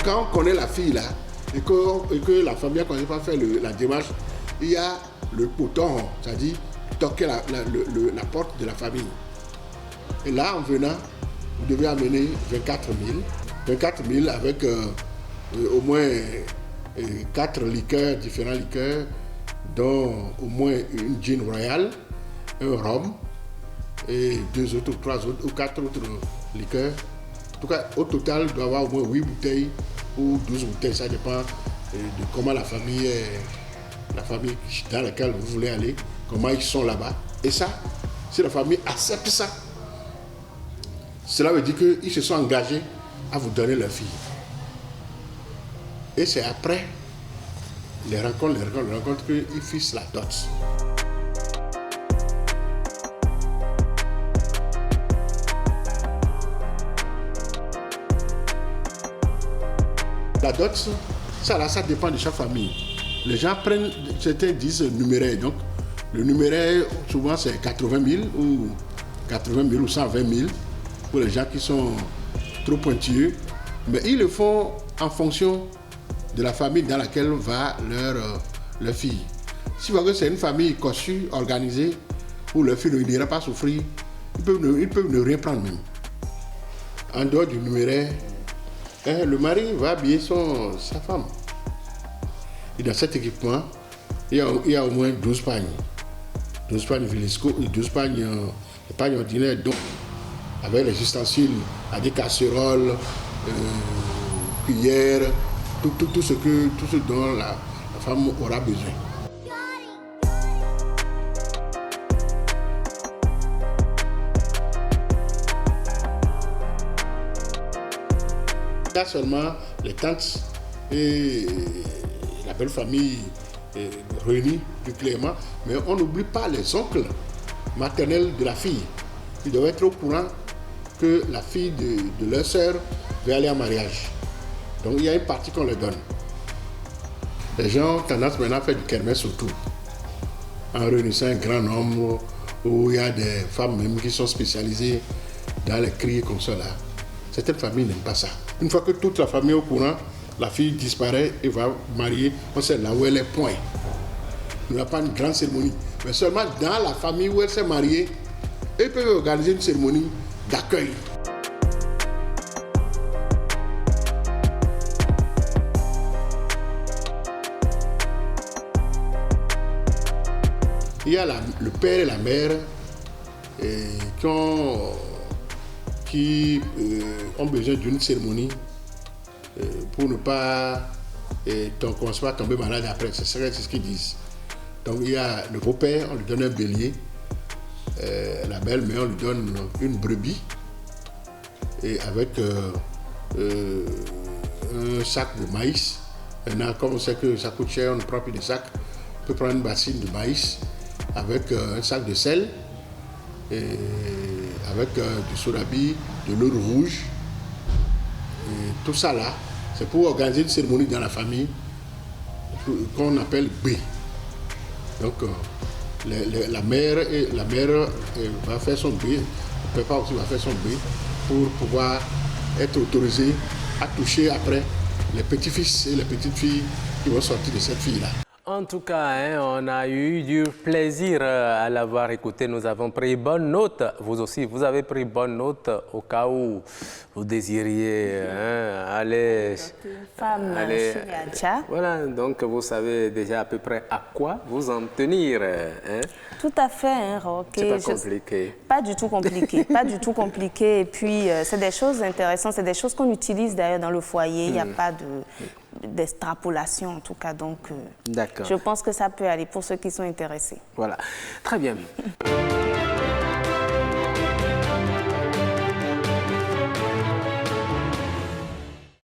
quand on connaît la fille là, et que la famille a commencé à faire la démarche, il y a le poton, c'est-à-dire toquer la porte de la famille. Et là, en venant, vous devez amener 24 000. 24 000 avec au moins 4 liqueurs, différents liqueurs, dont au moins une gin royale, un rhum, et 2 autres, 3 autres ou 4 autres liqueurs. En tout cas, au total, il doit y avoir au moins 8 bouteilles ou 12 bouteilles. Ça dépend de comment la famille dans laquelle vous voulez aller, comment ils sont là-bas. Et ça, si la famille accepte ça, cela veut dire qu'ils se sont engagés à vous donner leur fille. Et c'est après les rencontres qu'ils fixent la dot. La dot, ça dépend de chaque famille. Les gens prennent, certains disent numéraire. Donc, le numéraire, souvent, c'est 80 000 ou 80 000 ou 120 000 pour les gens qui sont trop pointilleux. Mais ils le font en fonction de la famille dans laquelle va leur fille. Si vous voyez que c'est une famille cossue, organisée, où leur fille n'ira pas souffrir, ils peuvent ne rien prendre même. En dehors du numéraire, le mari va habiller sa femme. Et dans cet équipement, il y a au moins 12 pagnes. 12 pagnes Villisco et 12 pagnes ordinaires, donc, avec les ustensiles, à des casseroles, cuillères, tout ce dont la femme aura besoin. Là seulement les tantes et la belle famille réunie plus clairement, mais on n'oublie pas les oncles maternels de la fille. Ils doivent être au courant que la fille de leur sœur va aller en mariage. Donc il y a une partie qu'on leur donne. Les gens ont tendance maintenant à faire du kermesse surtout, en réunissant un grand nombre, où il y a des femmes même qui sont spécialisées dans les cris comme ça là. Certaines familles n'aiment pas ça. Une fois que toute la famille est au courant, la fille disparaît et va marier, on sait là où elle est, point. Il n'y a pas une grande cérémonie. Mais seulement dans la famille où elle s'est mariée, ils peuvent organiser une cérémonie d'accueil. Il y a le père et la mère qui ont besoin d'une cérémonie pour ne pas tomber malade après. C'est ce qu'ils disent. Donc il y a le beau-père, on lui donne un bélier. La belle-mère, on lui donne une brebis. Et avec un sac de maïs. Maintenant, comme on sait que ça coûte cher, on ne prend plus de sacs. On peut prendre une bassine de maïs avec un sac de sel. Et avec du sorabi, de l'eau rouge, et tout ça là, c'est pour organiser une cérémonie dans la famille qu'on appelle B. Donc la mère va faire son B, le papa aussi va faire son B pour pouvoir être autorisé à toucher après les petits-fils et les petites-filles qui vont sortir de cette fille-là. En tout cas, on a eu du plaisir à l'avoir écouté. Nous avons pris bonne note. Vous aussi, vous avez pris bonne note au cas où vous désiriez aller... Femme Chiriacha. Voilà, donc vous savez déjà à peu près à quoi vous en tenir. Tout à fait, Roque. C'est pas compliqué. Pas du tout compliqué, pas du tout compliqué. Et puis, c'est des choses intéressantes, c'est des choses qu'on utilise d'ailleurs dans le foyer. Il n'y a pas d'extrapolation en tout cas. Donc, je pense que ça peut aller pour ceux qui sont intéressés. Voilà, très bien.